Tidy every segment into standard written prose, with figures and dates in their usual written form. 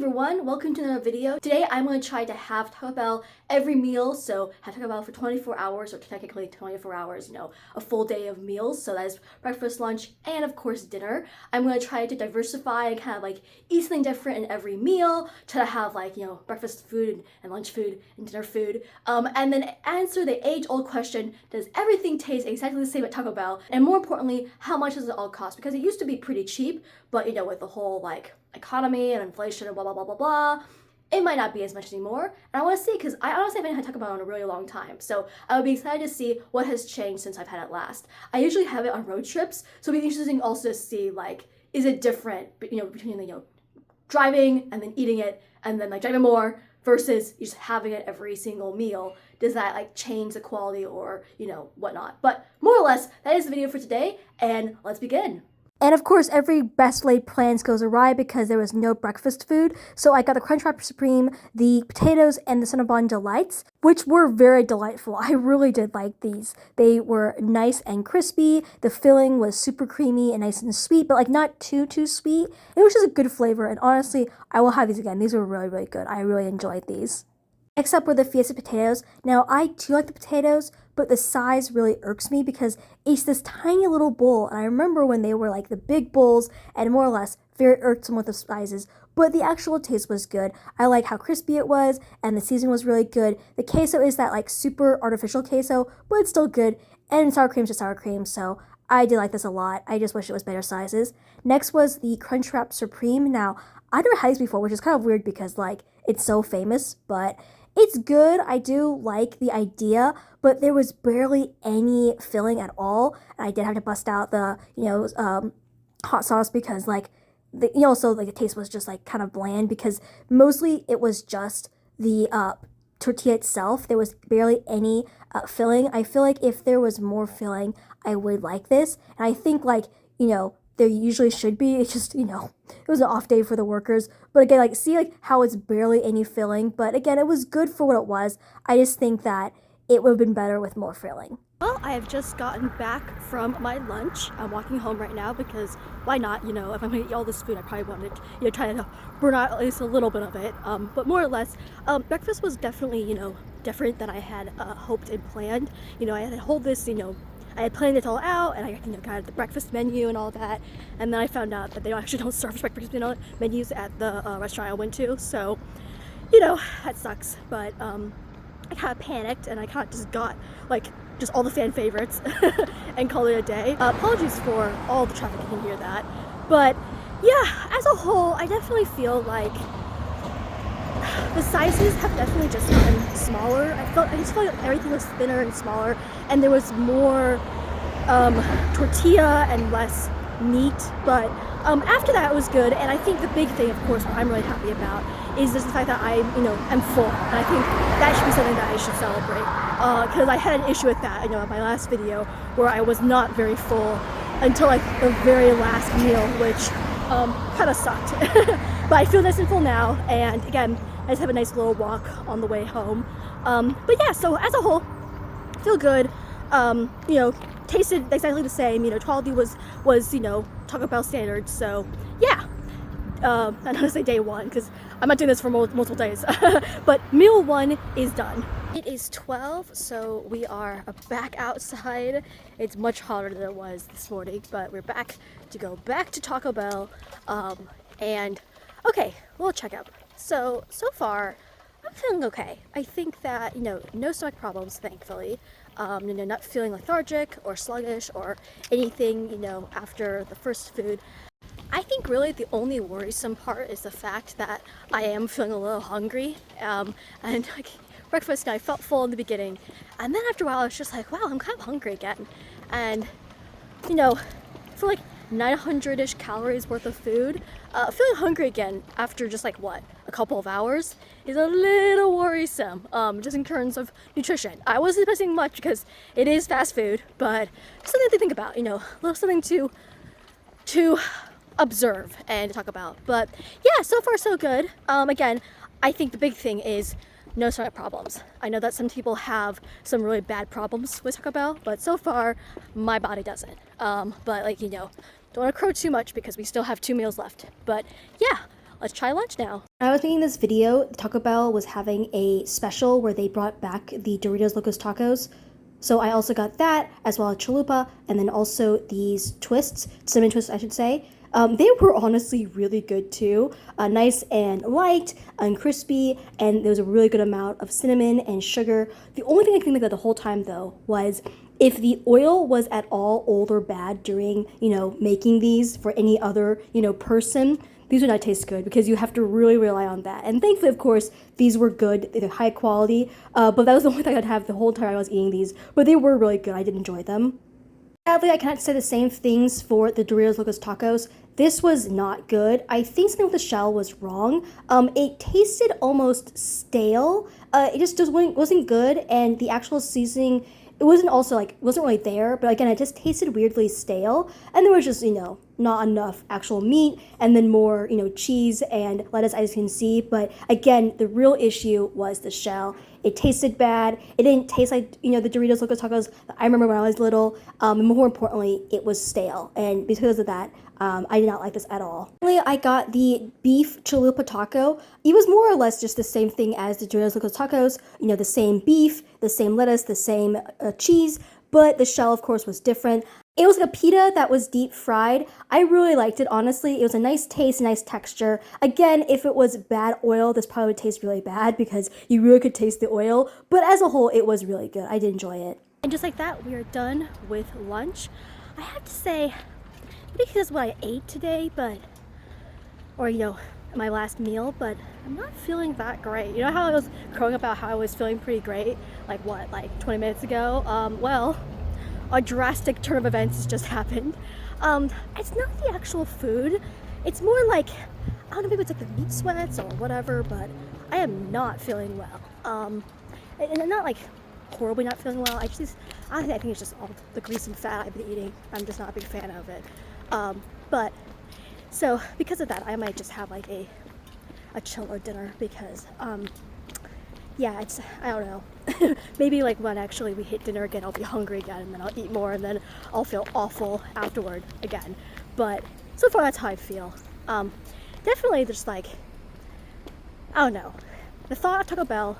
everyone, welcome to another video. Today I'm going to try to have Taco Bell every meal, so have Taco Bell for 24 hours, or technically 24 hours, a full day of meals. So that is breakfast, lunch, and of course dinner. I'm going to try to diversify and kind of like eat something different in every meal, try to have breakfast food and lunch food and dinner food, and then answer the age-old question, does everything taste exactly the same at Taco Bell? And more importantly, how much does it all cost? Because it used to be pretty cheap, but with the whole economy and inflation and blah blah blah blah blah, it might not be as much anymore. And I want to see, because I honestly haven't had Taco Bell in a really long time, so I would be excited to see what has changed since I've had it last. I usually have it on road trips, so it'd be interesting also to see is it different between driving and then eating it and then driving more versus just having it every single meal. Does that change the quality or whatnot? But more or less, that is the video for today, and let's begin. And of course, every best laid plans goes awry because there was no breakfast food. So I got the Crunchwrap Supreme, the potatoes, and the Cinnabon Delights, which were very delightful. I really did like these. They were nice and crispy. The filling was super creamy and nice and sweet, but not too sweet. It was just a good flavor, and honestly, I will have these again. These were really, really good. I really enjoyed these. Except with the Fiesta potatoes. Now, I do like the potatoes, but the size really irks me because it's this tiny little bowl, and I remember when they were the big bowls and more or less very irksome with the sizes, but the actual taste was good. I like how crispy it was, and the seasoning was really good. The queso is that super artificial queso, but it's still good, and sour cream's just sour cream, so I did like this a lot. I just wish it was better sizes. Next was the Crunchwrap Supreme. Now, I've never had these before, which is kind of weird because it's so famous, but it's good. I do like the idea, but there was barely any filling at all. And I did have to bust out the, hot sauce because the taste was just kind of bland because mostly it was just the tortilla itself. There was barely any filling. I feel if there was more filling, I would like this. And I think there usually should be. It's just, it was an off day for the workers. But again, see how it's barely any filling. But again, it was good for what it was. I just think that it would have been better with more filling. Well, I have just gotten back from my lunch. I'm walking home right now because why not? If I'm going to eat all this food, I probably want to, try to burn out at least a little bit of it. But more or less, breakfast was definitely, different than I had hoped and planned. I had to hold this, I had planned it all out, and I got the breakfast menu and all that, and then I found out that they actually don't serve breakfast menus at the restaurant I went to, so, that sucks, but, I kind of panicked, and I kind of just got, just all the fan favorites, and called it a day. Apologies for all the traffic, you can hear that, but, yeah, as a whole, I definitely feel the sizes have definitely just gotten smaller. I just felt everything was thinner and smaller, and there was more tortilla and less meat. But after that, it was good. And I think the big thing, of course, what I'm really happy about is just the fact that I, am full. And I think that should be something that I should celebrate. Because I had an issue with that, in my last video, where I was not very full until the very last meal, which kind of sucked. But I feel nice and full now, and again, I just have a nice little walk on the way home. But yeah, so as a whole, feel good. Tasted exactly the same. Quality was Taco Bell standards. So yeah, I'm not gonna say day one because I'm not doing this for multiple days. But meal one is done. It is 12, so we are back outside. It's much hotter than it was this morning, but we're back to go back to Taco Bell. And okay, we'll check out. So far, I'm feeling okay. I think that, no stomach problems, thankfully. Not feeling lethargic or sluggish or anything, after the first food. I think really the only worrisome part is the fact that I am feeling a little hungry. And breakfast, I felt full in the beginning. And then after a while, I was just wow, I'm kind of hungry again. And, for 900-ish calories worth of food, feeling hungry again after just what, a couple of hours is a little worrisome, just in terms of nutrition. I wasn't expecting much because it is fast food, but something to think about, a little something to observe and to talk about. But yeah, so far so good. Again, I think the big thing is no stomach problems. I know that some people have some really bad problems with Taco Bell, but so far my body doesn't. But don't want to crow too much because we still have 2 meals left. But yeah, let's try lunch now. I was making this video. Taco Bell was having a special where they brought back the Doritos Locos Tacos. So I also got that, as well as chalupa, and then also these twists, cinnamon twists I should say. They were honestly really good too. Nice and light and crispy, and there was a really good amount of cinnamon and sugar. The only thing I can think of the whole time though was if the oil was at all old or bad during, making these for any other, person, these would not taste good because you have to really rely on that. And thankfully, of course, these were good. They're high quality, but that was the only thing I'd have the whole time I was eating these. But they were really good. I did enjoy them. Sadly, I cannot say the same things for the Doritos Locos Tacos. This was not good. I think something with the shell was wrong. It tasted almost stale. Wasn't good, and the actual seasoning, it wasn't really there, but again, it just tasted weirdly stale, and there was just, not enough actual meat, and then more, cheese and lettuce, as you can see, but again, the real issue was the shell. It tasted bad. It didn't taste like, the Doritos Locos Tacos that I remember when I was little, and more importantly, it was stale, and because of that, I did not like this at all. Finally, I got the beef chalupa taco. It was more or less just the same thing as the Doritos Locos Tacos, the same beef, the same lettuce, the same cheese, but the shell, of course, was different. It was like a pita that was deep fried. I really liked it, honestly. It was a nice taste, nice texture. Again, if it was bad oil, this probably would taste really bad because you really could taste the oil, but as a whole, it was really good. I did enjoy it. And just like that, we are done with lunch. I have to say, maybe because it's what I ate today, my last meal, but I'm not feeling that great. You know how I was crowing about how I was feeling pretty great, like 20 minutes ago? Well, a drastic turn of events has just happened. It's not the actual food. It's more like, I don't know, maybe it's like the meat sweats or whatever, but I am not feeling well. And I'm not like horribly not feeling well. I think it's just all the grease and fat I've been eating. I'm just not a big fan of it. So because of that, I might just have like a chiller dinner because, I don't know. Maybe like when actually we hit dinner again, I'll be hungry again, and then I'll eat more, and then I'll feel awful afterward again. But so far, that's how I feel. Definitely just like, I don't know. The thought of Taco Bell,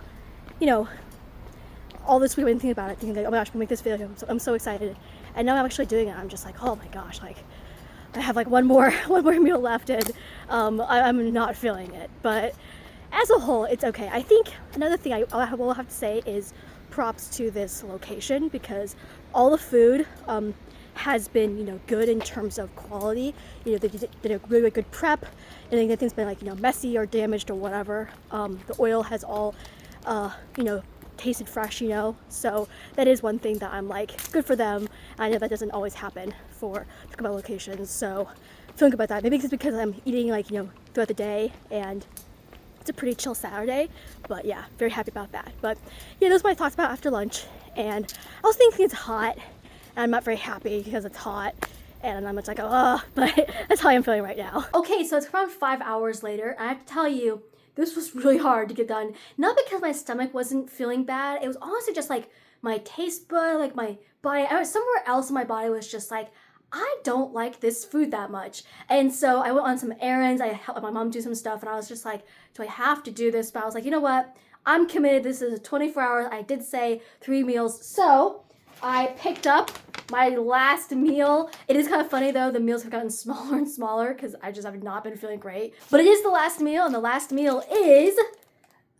all this week I've been thinking about it, thinking like, oh my gosh, I'm gonna make this video. I'm so excited. And now I'm actually doing it. I'm just like, oh my gosh, like I have like one more meal left, and I'm not feeling it. But as a whole, it's okay. I think another thing I will have to say is props to this location because all the food has been, good in terms of quality. They did a really good prep, and nothing's been like, messy or damaged or whatever. The oil has all, tasted fresh, so that is one thing that I'm like, good for them. I know that doesn't always happen for Taco Bell locations, so feeling good about that. Maybe it's because I'm eating like, throughout the day, and it's a pretty chill Saturday, but yeah, very happy about that. But yeah, those are my thoughts about after lunch, and I was thinking it's hot, and I'm not very happy because it's hot, and I'm just like, oh, but that's how I'm feeling right now. Okay, so it's around 5 hours later, and I have to tell you, this was really hard to get done. Not because my stomach wasn't feeling bad, it was honestly just like my taste bud, like my body, somewhere else in my body was just like, I don't like this food that much. And so I went on some errands, I helped my mom do some stuff, and I was just like, do I have to do this? But I was like, you know what? I'm committed. This is 24 hours. I did say 3 meals. So I picked up my last meal. It is kind of funny though, the meals have gotten smaller and smaller because I just have not been feeling great. But it is the last meal, and the last meal is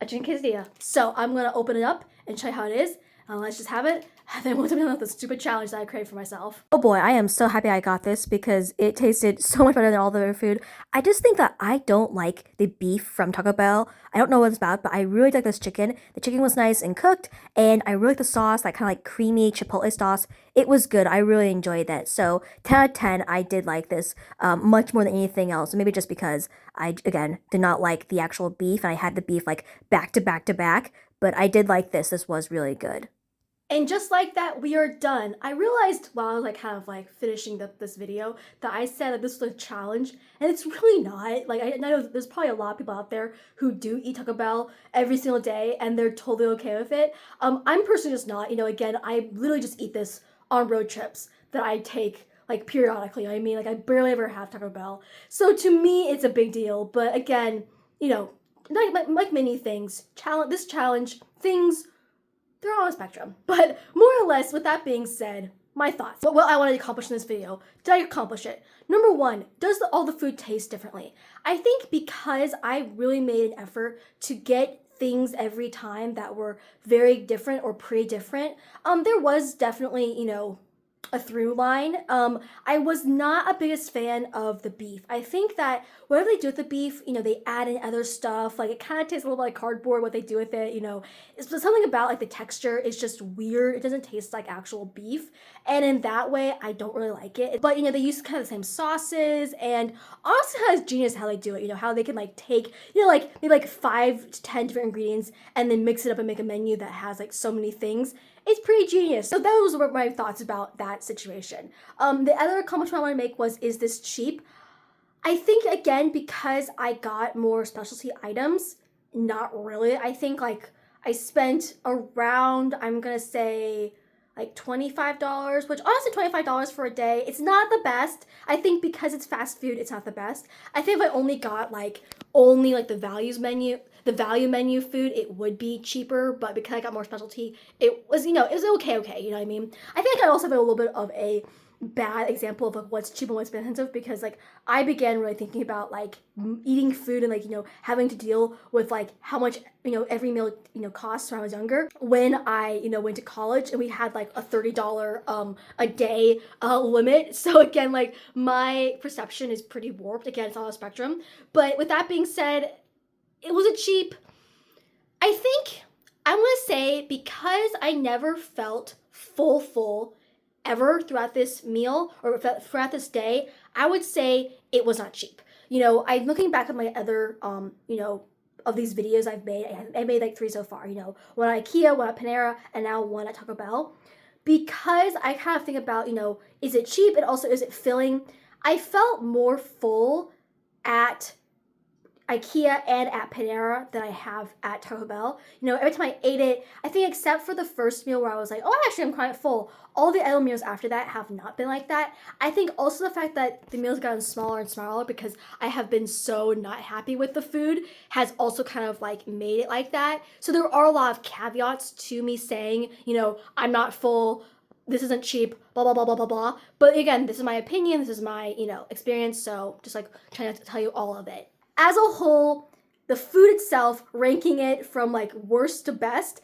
a chicken quesadilla. So I'm gonna open it up and show you how it is. Let's just have it, and then we'll do the stupid challenge that I created for myself. Oh boy, I am so happy I got this because it tasted so much better than all the other food. I just think that I don't like the beef from Taco Bell. I don't know what it's about, but I really like this chicken. The chicken was nice and cooked, and I really like the sauce, that kind of like creamy chipotle sauce. It was good. I really enjoyed that. So 10 out of 10, I did like this much more than anything else. Maybe just because I, again, did not like the actual beef, and I had the beef like back to back to back, but I did like this. This was really good. And just like that, we are done. I realized while I was like kind of like finishing this video that I said that this was a challenge, and it's really not. Like, I know there's probably a lot of people out there who do eat Taco Bell every single day and they're totally okay with it. I'm personally just not. Again, I literally just eat this on road trips that I take like periodically. I mean, like I barely ever have Taco Bell. So to me, it's a big deal. But again, you know, like many things, this challenge, things, they're all on a spectrum. But more or less, with that being said, my thoughts. What I wanted to accomplish in this video. Did I accomplish it? Number one, does all the food taste differently? I think because I really made an effort to get things every time that were very different or pretty different, there was definitely, you know, a through line. I was not a biggest fan of the beef. I think that whatever they do with the beef, you know, they add in other stuff. Like it kind of tastes a little like cardboard, what they do with it, you know. It's something about like the texture is just weird. It doesn't taste like actual beef. And in that way, I don't really like it. But, you know, they use kind of the same sauces, and honestly, it's genius how they do it. You know, how they can like take, you know, like maybe like 5 to 10 different ingredients and then mix it up and make a menu that has like so many things. It's pretty genius. So those were my thoughts about that situation. The other comment I want to make was, is this cheap? I think, again, because I got more specialty items, not really. I think like I spent around, I'm gonna say like $25, which honestly $25 for a day, it's not the best. I think because it's fast food, it's not the best. I think if I only got like the value menu food, it would be cheaper, but because I got more specialty, it was, you know, it was okay, you know what I mean? I think I also have a little bit of a bad example of like what's cheap and what's expensive, because like I began really thinking about like eating food and like, you know, having to deal with like how much, you know, every meal, you know, costs when I was younger, when I, you know, went to college and we had like a $30 a day limit. So again, like my perception is pretty warped. Again, it's on a spectrum. But with that being said, it wasn't cheap. I think I'm gonna say, because I never felt full ever throughout this meal or throughout this day, I would say it was not cheap. You know, I'm looking back at my other, you know, of these videos I've made. I made like 3 so far, you know, one at IKEA, one at Panera, and now one at Taco Bell. Because I kind of think about, you know, is it cheap and also is it filling? I felt more full at IKEA and at Panera than I have at Taco Bell. You know, every time I ate it, I think except for the first meal where I was like, oh, actually I'm quite full, all the other meals after that have not been like that. I think also the fact that the meals gotten smaller and smaller because I have been so not happy with the food has also kind of like made it like that. So there are a lot of caveats to me saying, you know, I'm not full, this isn't cheap, blah, blah, blah, blah, blah, blah. But again, this is my opinion, this is my, you know, experience, so just like trying to tell you all of it. As a whole, the food itself, ranking it from like worst to best,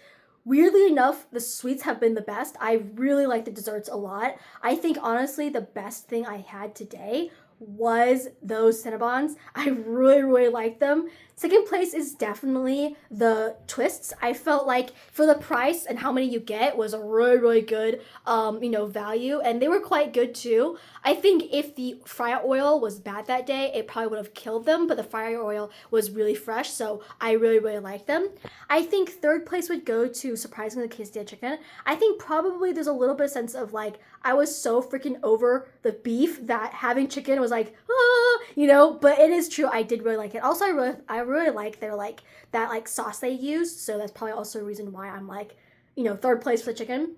weirdly enough, the sweets have been the best. I really like the desserts a lot. I think honestly the best thing I had today was those Cinnabons. I really liked them. Second place is definitely the twists. I felt like for the price and how many you get was a really good you know, value, and they were quite good too. I think if the fryer oil was bad that day, it probably would have killed them, but the fryer oil was really fresh, so I really liked them. I think third place would go to, surprisingly, the quesadilla chicken. I think probably there's a little bit of sense of like, I was so freaking over the beef that having chicken was like, ah, you know, but it is true, I did really like it. Also, I really like their like, that like sauce they use, so that's probably also a reason why I'm like, you know, third place for the chicken.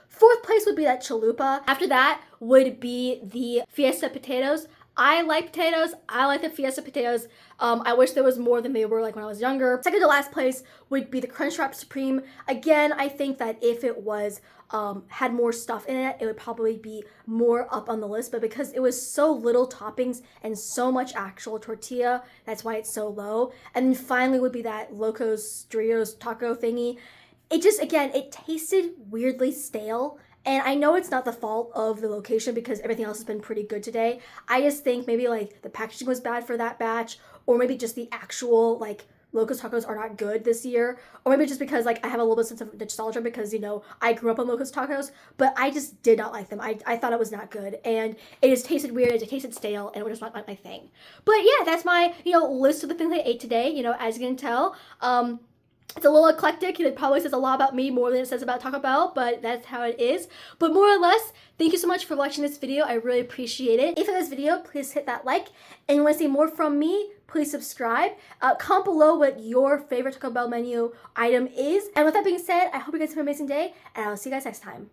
Fourth place would be that chalupa. After that would be the Fiesta potatoes. I like potatoes. I like the Fiesta potatoes. I wish there was more than they were like when I was younger. Second to last place would be the Crunchwrap Supreme. Again, I think that if it was had more stuff in it, it would probably be more up on the list, but because it was so little toppings and so much actual tortilla, that's why it's so low. And then finally would be that Locos Doritos taco thingy. It just, again, it tasted weirdly stale. And I know it's not the fault of the location because everything else has been pretty good today. I just think maybe like the packaging was bad for that batch, or maybe just the actual like Locos Tacos are not good this year, or maybe just because like I have a little bit of sense of nostalgia because, you know, I grew up on Locos Tacos, but I just did not like them. I thought it was not good, and it just tasted weird, it tasted stale, and it was just not my thing. But yeah, that's my, you know, list of the things I ate today. You know, as you can tell, it's a little eclectic, and it probably says a lot about me more than it says about Taco Bell, but that's how it is. But more or less, thank you so much for watching this video. I really appreciate it. If you like this video, please hit that like. And you want to see more from me, please subscribe. Comment below what your favorite Taco Bell menu item is. And with that being said, I hope you guys have an amazing day, and I'll see you guys next time.